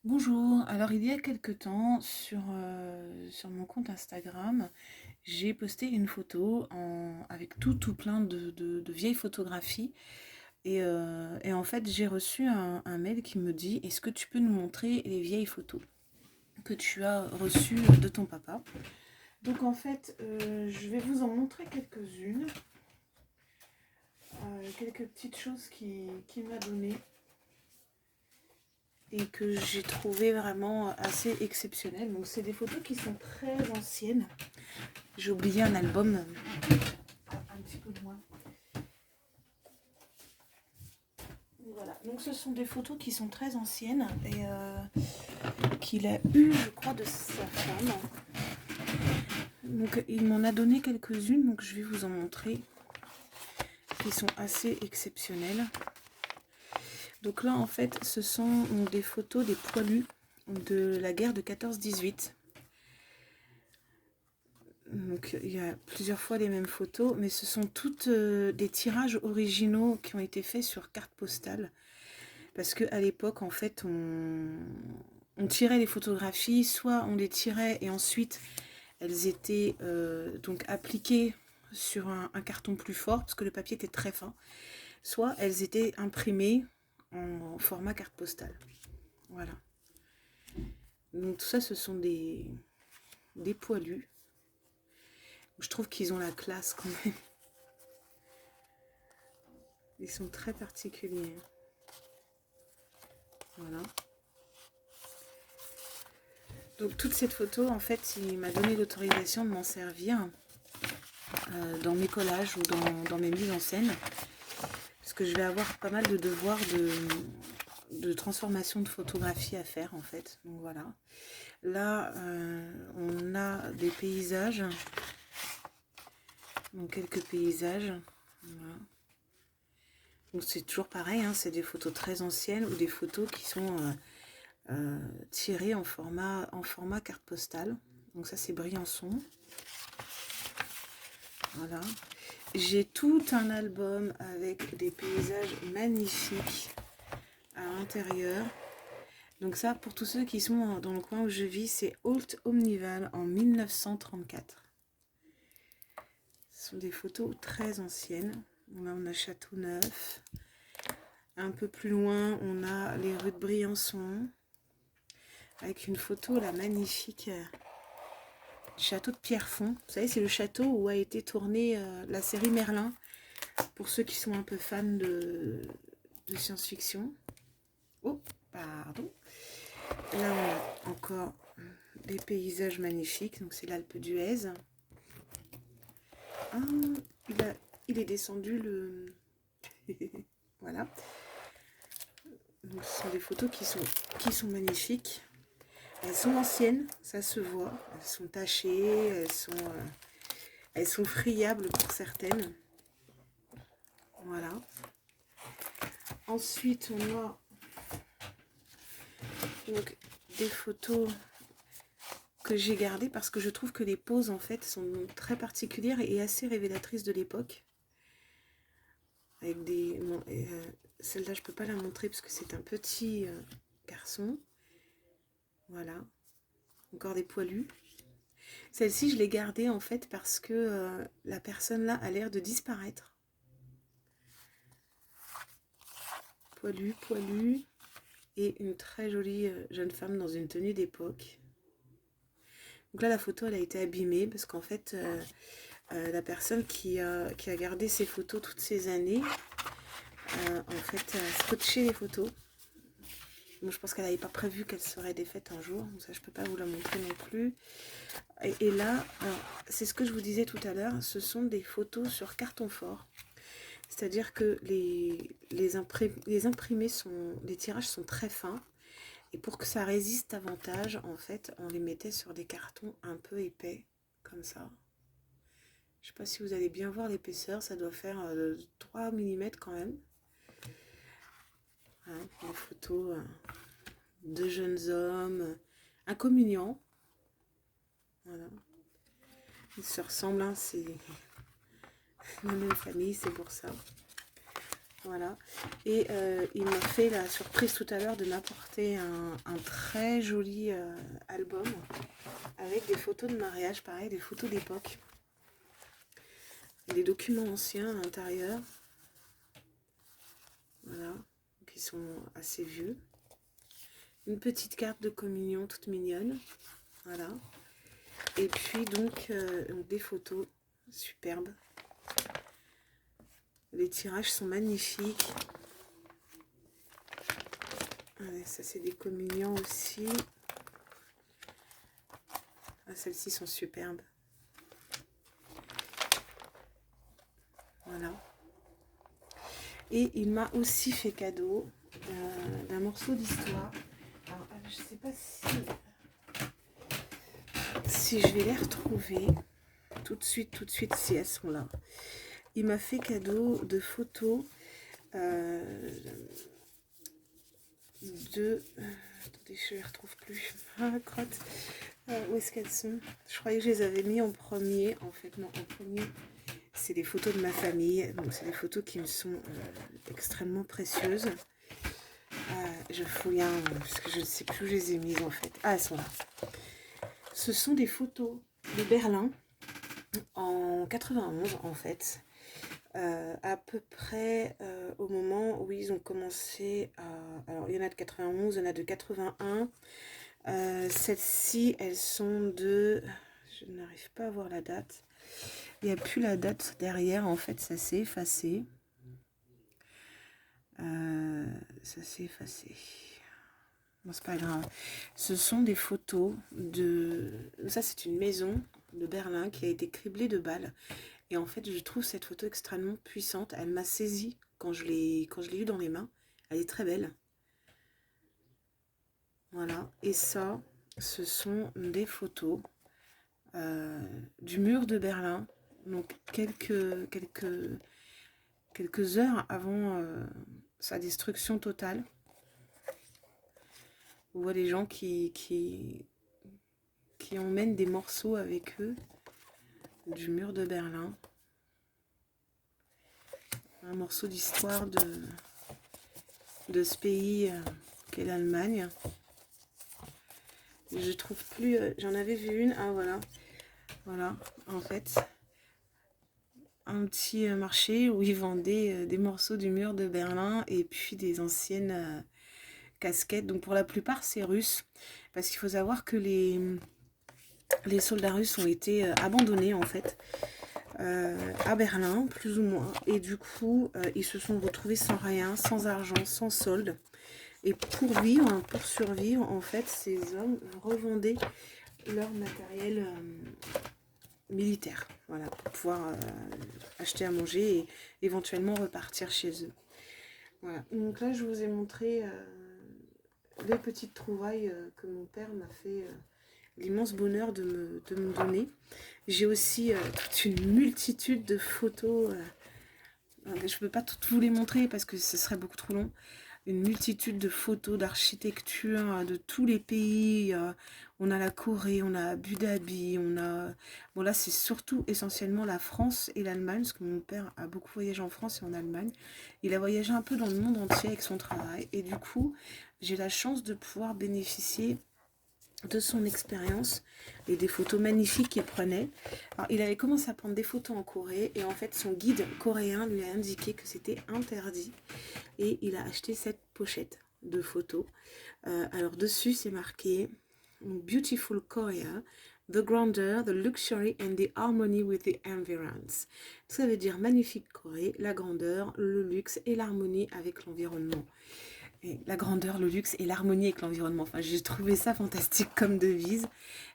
Bonjour, alors il y a quelque temps sur mon compte Instagram, j'ai posté une photo avec tout plein de vieilles photographies et en fait j'ai reçu un mail qui me dit est-ce que tu peux nous montrer les vieilles photos que tu as reçues de ton papa? Donc en fait je vais vous en montrer quelques-unes, quelques petites choses qu'il m'a données et que j'ai trouvé vraiment assez exceptionnelles. Donc c'est des photos qui sont très anciennes. J'ai oublié un album un petit peu loin. Voilà. Donc ce sont des photos qui sont très anciennes et qu'il a eu, je crois, de sa femme. Donc il m'en a donné quelques-unes, donc je vais vous en montrer, qui sont assez exceptionnelles. Donc là en fait ce sont des photos des poilus de la guerre de 14-18. Donc il y a plusieurs fois les mêmes photos, mais ce sont toutes des tirages originaux qui ont été faits sur carte postale. Parce qu'à l'époque, en fait, on tirait les photographies, soit on les tirait et ensuite elles étaient donc appliquées sur un carton plus fort, parce que le papier était très fin, soit elles étaient imprimées en format carte postale. Voilà. Donc tout ça, ce sont des poilus. Je trouve qu'ils ont la classe quand même. Ils sont très particuliers. Voilà. Donc toute cette photo, en fait, il m'a donné l'autorisation de m'en servir dans mes collages ou dans mes mises en scène. Parce que je vais avoir pas mal de devoirs de transformation de photographie à faire, en fait. Donc voilà. Là, on a des paysages. Donc quelques paysages. Voilà. Donc c'est toujours pareil, hein, c'est des photos très anciennes ou des photos qui sont tirées en format carte postale. Donc ça c'est Briançon. Voilà. J'ai tout un album avec des paysages magnifiques à l'intérieur. Donc ça, pour tous ceux qui sont dans le coin où je vis, c'est Haute Omnival en 1934. Ce sont des photos très anciennes. Là, on a Châteauneuf. Un peu plus loin, on a les rues de Briançon. Avec une photo là magnifique du château de Pierrefonds. Vous savez, c'est le château où a été tournée la série Merlin. Pour ceux qui sont un peu fans de science-fiction. Oh, pardon. Là, on a encore des paysages magnifiques. Donc, c'est l'Alpe d'Huez. Ah, il est descendu le... Voilà. Donc, ce sont des photos qui sont magnifiques. Elles sont anciennes, ça se voit. Elles sont tachées, elles sont friables pour certaines. Voilà. Ensuite, on a donc des photos que j'ai gardées parce que je trouve que les poses en fait sont très particulières et assez révélatrices de l'époque. Avec des... Bon, celle-là, je peux pas la montrer parce que c'est un petit garçon. Voilà. Encore des poilus. Celle-ci, je l'ai gardée en fait parce que la personne là a l'air de disparaître. Poilu, poilu. Et une très jolie jeune femme dans une tenue d'époque. Donc là, la photo, elle a été abîmée parce qu'en fait, la personne qui a gardé ces photos toutes ces années, en fait, a scotché les photos. Bon, je pense qu'elle n'avait pas prévu qu'elle serait défaite un jour. Donc ça, je ne peux pas vous la montrer non plus. Et là, c'est ce que je vous disais tout à l'heure, ce sont des photos sur carton fort. C'est-à-dire que les imprimés les tirages sont très fins. Et pour que ça résiste davantage, en fait, on les mettait sur des cartons un peu épais, comme ça. Je ne sais pas si vous allez bien voir l'épaisseur, ça doit faire 3 mm quand même. Hein, des photos de jeunes hommes, incommuniants. Voilà. Ils se ressemblent, hein, c'est la même famille, c'est pour ça. Voilà. Et il m'a fait la surprise tout à l'heure de m'apporter un très joli album avec des photos de mariage, pareil, des photos d'époque. Des documents anciens à l'intérieur. Voilà. Qui sont assez vieux. Une petite carte de communion toute mignonne. Voilà. Et puis donc des photos superbes. Les tirages sont magnifiques. Allez, ça c'est des communions aussi. Ah, celles-ci sont superbes. Voilà. Et il m'a aussi fait cadeau d'un morceau d'histoire. Alors, je ne sais pas si je vais les retrouver tout de suite, si elles sont là. Il m'a fait cadeau de photos attendez, je ne les retrouve plus. Ah, crotte. Où est-ce qu'elles sont? Je croyais que je les avais mis en premier. En fait, non, en premier, c'est des photos de ma famille. Donc, c'est des photos qui me sont extrêmement précieuses. Je fouille parce que je ne sais plus où je les ai mises en fait. Ah, elles sont là. Ce sont des photos de Berlin en 91 en fait. À peu près au moment où ils ont commencé à... Alors, il y en a de 91, il y en a de 81. Celles-ci, elles sont de... Je n'arrive pas à voir la date. Il n'y a plus la date derrière, en fait, ça s'est effacé. Ça s'est effacé. Bon, c'est pas grave. Ce sont des photos de... Ça, c'est une maison de Berlin qui a été criblée de balles. Et en fait, je trouve cette photo extrêmement puissante. Elle m'a saisie quand je l'ai eue dans les mains. Elle est très belle. Voilà. Et ça, ce sont des photos du mur de Berlin. Donc, quelques heures avant sa destruction totale. On voit des gens qui emmènent des morceaux avec eux du mur de Berlin. Un morceau d'histoire de ce pays qu'est l'Allemagne. Je trouve plus... J'en avais vu une. Ah, voilà. Voilà, en fait. Un petit marché où ils vendaient des morceaux du mur de Berlin et puis des anciennes casquettes. Donc pour la plupart, c'est russe. Parce qu'il faut savoir que les soldats russes ont été abandonnés, en fait, à Berlin, plus ou moins. Et du coup, ils se sont retrouvés sans rien, sans argent, sans solde. Et pour vivre, pour survivre, en fait, ces hommes revendaient leur matériel militaire. Voilà, pour pouvoir acheter à manger et éventuellement repartir chez eux. Voilà. Donc là, je vous ai montré les petites trouvailles que mon père m'a fait l'immense bonheur de me donner. J'ai aussi toute une multitude de photos. Je ne peux pas toutes vous les montrer parce que ce serait beaucoup trop long. Une multitude de photos d'architecture de tous les pays. On a la Corée, on a Abu Dhabi, on a... Bon là, c'est surtout essentiellement la France et l'Allemagne, parce que mon père a beaucoup voyagé en France et en Allemagne. Il a voyagé un peu dans le monde entier avec son travail. Et du coup, j'ai la chance de pouvoir bénéficier de son expérience et des photos magnifiques qu'il prenait. Alors, il avait commencé à prendre des photos en Corée et en fait son guide coréen lui a indiqué que c'était interdit et il a acheté cette pochette de photos. Alors dessus c'est marqué Beautiful Korea, the grandeur, the luxury and the harmony with the environs. Ça veut dire magnifique Corée, la grandeur, le luxe et l'harmonie avec l'environnement. Et la grandeur, le luxe et l'harmonie avec l'environnement. Enfin, j'ai trouvé ça fantastique comme devise.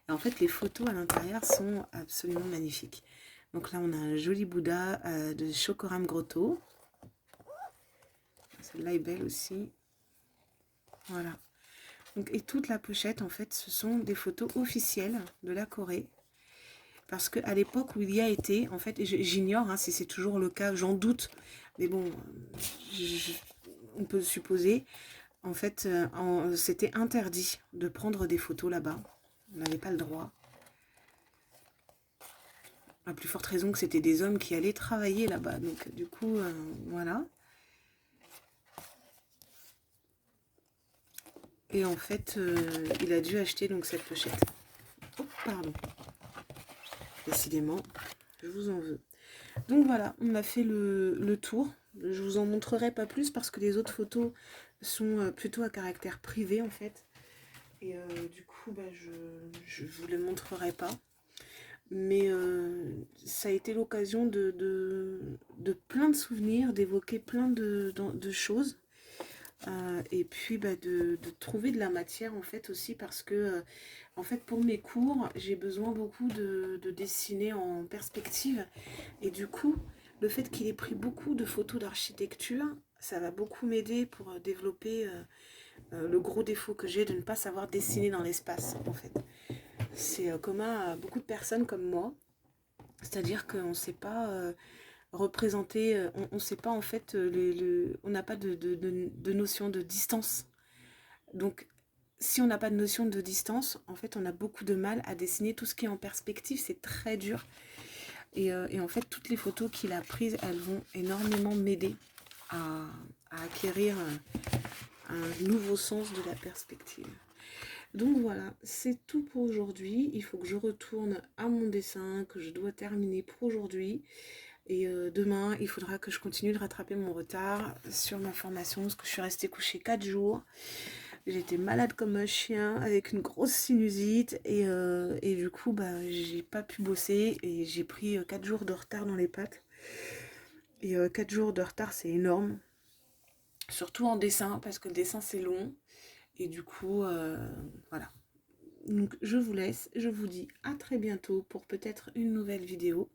Et en fait, les photos à l'intérieur sont absolument magnifiques. Donc là, on a un joli Bouddha de Chokoram Grotto. Celle-là est belle aussi. Voilà. Donc, et toute la pochette, en fait, ce sont des photos officielles de la Corée. Parce qu'à l'époque où il y a été, en fait, j'ignore si c'est toujours le cas, j'en doute. Mais bon, on peut supposer. En fait, c'était interdit de prendre des photos là-bas. On n'avait pas le droit. À plus forte raison que c'était des hommes qui allaient travailler là-bas. Donc, du coup, voilà. Et en fait, il a dû acheter donc cette pochette. Oh, pardon. Décidément, je vous en veux. Donc voilà, on a fait le tour. Je vous en montrerai pas plus parce que les autres photos sont plutôt à caractère privé en fait. Et du coup, bah, je vous les montrerai pas. Mais ça a été l'occasion de plein de souvenirs, d'évoquer plein de choses. Et puis bah, de trouver de la matière en fait aussi parce que en fait pour mes cours j'ai besoin beaucoup de dessiner en perspective et du coup le fait qu'il ait pris beaucoup de photos d'architecture ça va beaucoup m'aider pour développer le gros défaut que j'ai de ne pas savoir dessiner dans l'espace en fait. C'est commun à beaucoup de personnes comme moi, c'est à dire qu'on ne sait pas représenter, on ne sait pas en fait, on n'a pas de notion de distance. Donc, si on n'a pas de notion de distance, en fait, on a beaucoup de mal à dessiner tout ce qui est en perspective, c'est très dur. Et en fait, toutes les photos qu'il a prises, elles vont énormément m'aider à acquérir un nouveau sens de la perspective. Donc voilà, c'est tout pour aujourd'hui. Il faut que je retourne à mon dessin, que je dois terminer pour aujourd'hui. Et demain, il faudra que je continue de rattraper mon retard sur ma formation parce que je suis restée couchée 4 jours. J'étais malade comme un chien avec une grosse sinusite et du coup, bah, j'ai pas pu bosser et j'ai pris 4 jours de retard dans les pattes. Et 4 jours de retard, c'est énorme. Surtout en dessin parce que le dessin, c'est long. Et du coup, voilà. Donc, je vous laisse. Je vous dis à très bientôt pour peut-être une nouvelle vidéo.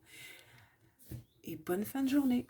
Et bonne fin de journée.